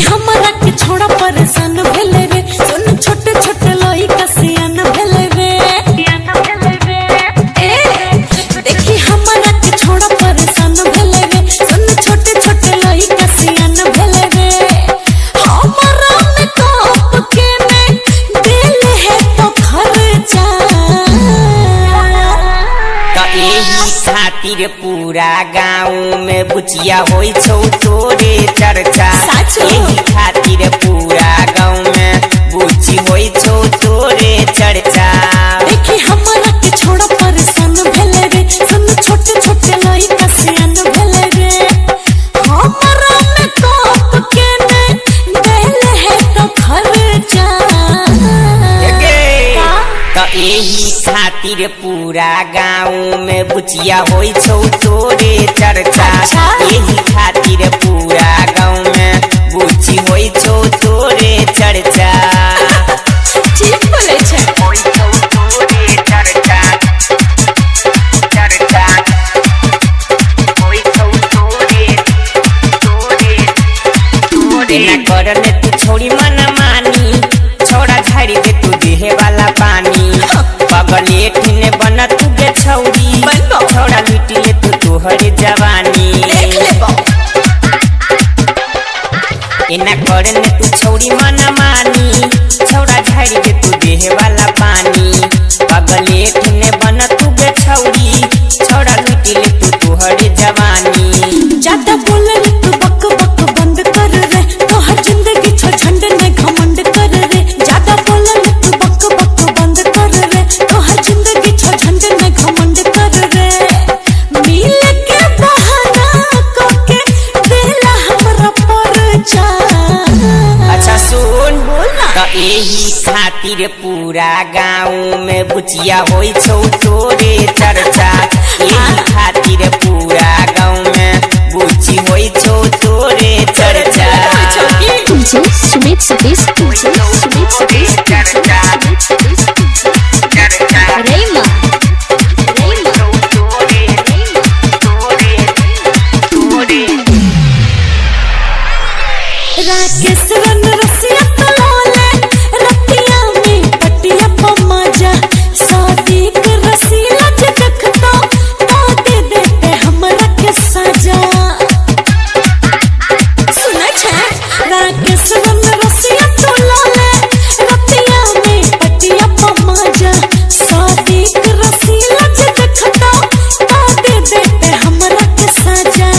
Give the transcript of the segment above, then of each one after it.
हमरा के छोड़ा परेशान भेले रे सुन छोटे छोटे लोई कसियान भेले रे देखी हमरा के छोड़ा परेशान भेले रे सुन छोटे छोटे लोई कसियान भेले रे हमरा में कोप के में दिल है तो खर्चा तो एही खातिर पूरा गाँव में बुचिया होई छौ तोरे चर्चा एही खातिर पूरा गाँव में बुची होई छौ तोरे चर्चा देखी हमरा के छोड़ा परेशान भेले रे सुन छोटे छोटे लोई कसियान भेले रे हमरा में कोप के ने दिल है तो खर्चा तो एही खातिर पूरा गाँव में बुचिया होई छौ तोरे चर्चा एही खातिर पूरा गाँव में बुची होई छौ तोरे चर्चा ठीक बोले छे होई छौ तोरे चर्चा चर्चा होई छौ तोरे ना करने तू छोड़ी मन मानी छोड़ा झाड़ी दे तू देहे वाला पानी पगले ठिने बना तू गे छौरी छोड़ा लुटी ले तू तोहरे जवानी इना करने तू छोड़ी मन मानी छोड़ा झाड़ी दे तू देहे वाला पानी पगले ठिने बना तू गे छौरी छोड़ा लुटी ले तू तोहरे जवानी ज्यादा बोले तू बक बक बंद कर रे तोहर जिंदगी छो झंड ने घमंड कर रे ज्यादा बोले तू बक बक बंद कर रे तोहर जिंदगी छो झंड ने घमंड कर रे मिल के बहाना को के दिला हमरा पर जा अच्छा सुन बोलना तो एही खातिर पूरा गाँव में बुचिया होई छौ तोरे चर्चा एही खातिर पूरा गाँव में बुची होई छौ तोरे चर्चा DJ Sumit Satish DJ Sumit Satish चर्चा चर्चा Rema राकेश रन रसिया तलोले रतिया में पटिया पमाजा सादिक रसीला जखतो तो दे देते हमरा के सजा सुना छे राकेश रन रसिया तलोले रतिया में पटिया पमाजा सादिक रसीला जखतो तो दे देते हमरा के सजा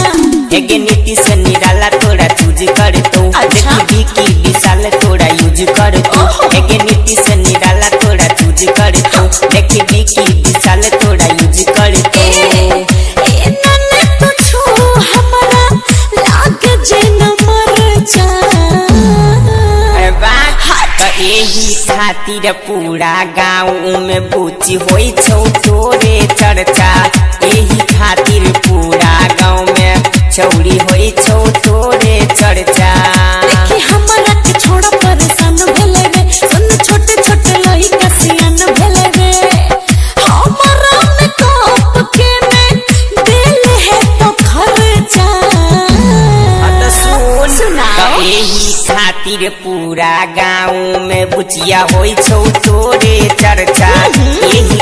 एगे नीति से निराला तोड़ा चूज कर तू देखी की विशाल तोड़ा यूज कर तू एगे नीति से निराला तोड़ा चूज कर तू देखी की विशाल तोड़ा यूज कर तू ए नन्हे पूछो हमरा लाग जे न मर जा तो एही खातिर पूरा गाँव में बुची होई छौ तोरे चर्चा एही खातिर पूरा गाँव में चौड़ी होई छौ तोरे चर्चा देखी हमरा के छोड़ा परेशान भेले रे सुन छोटे छोटे लोई कसियान भेले रे हमरा में कोप के में दिल है तो खर्चा तो एही खातिर पूरा गाँव में बुचिया होई छौ तोरे चर्चा एही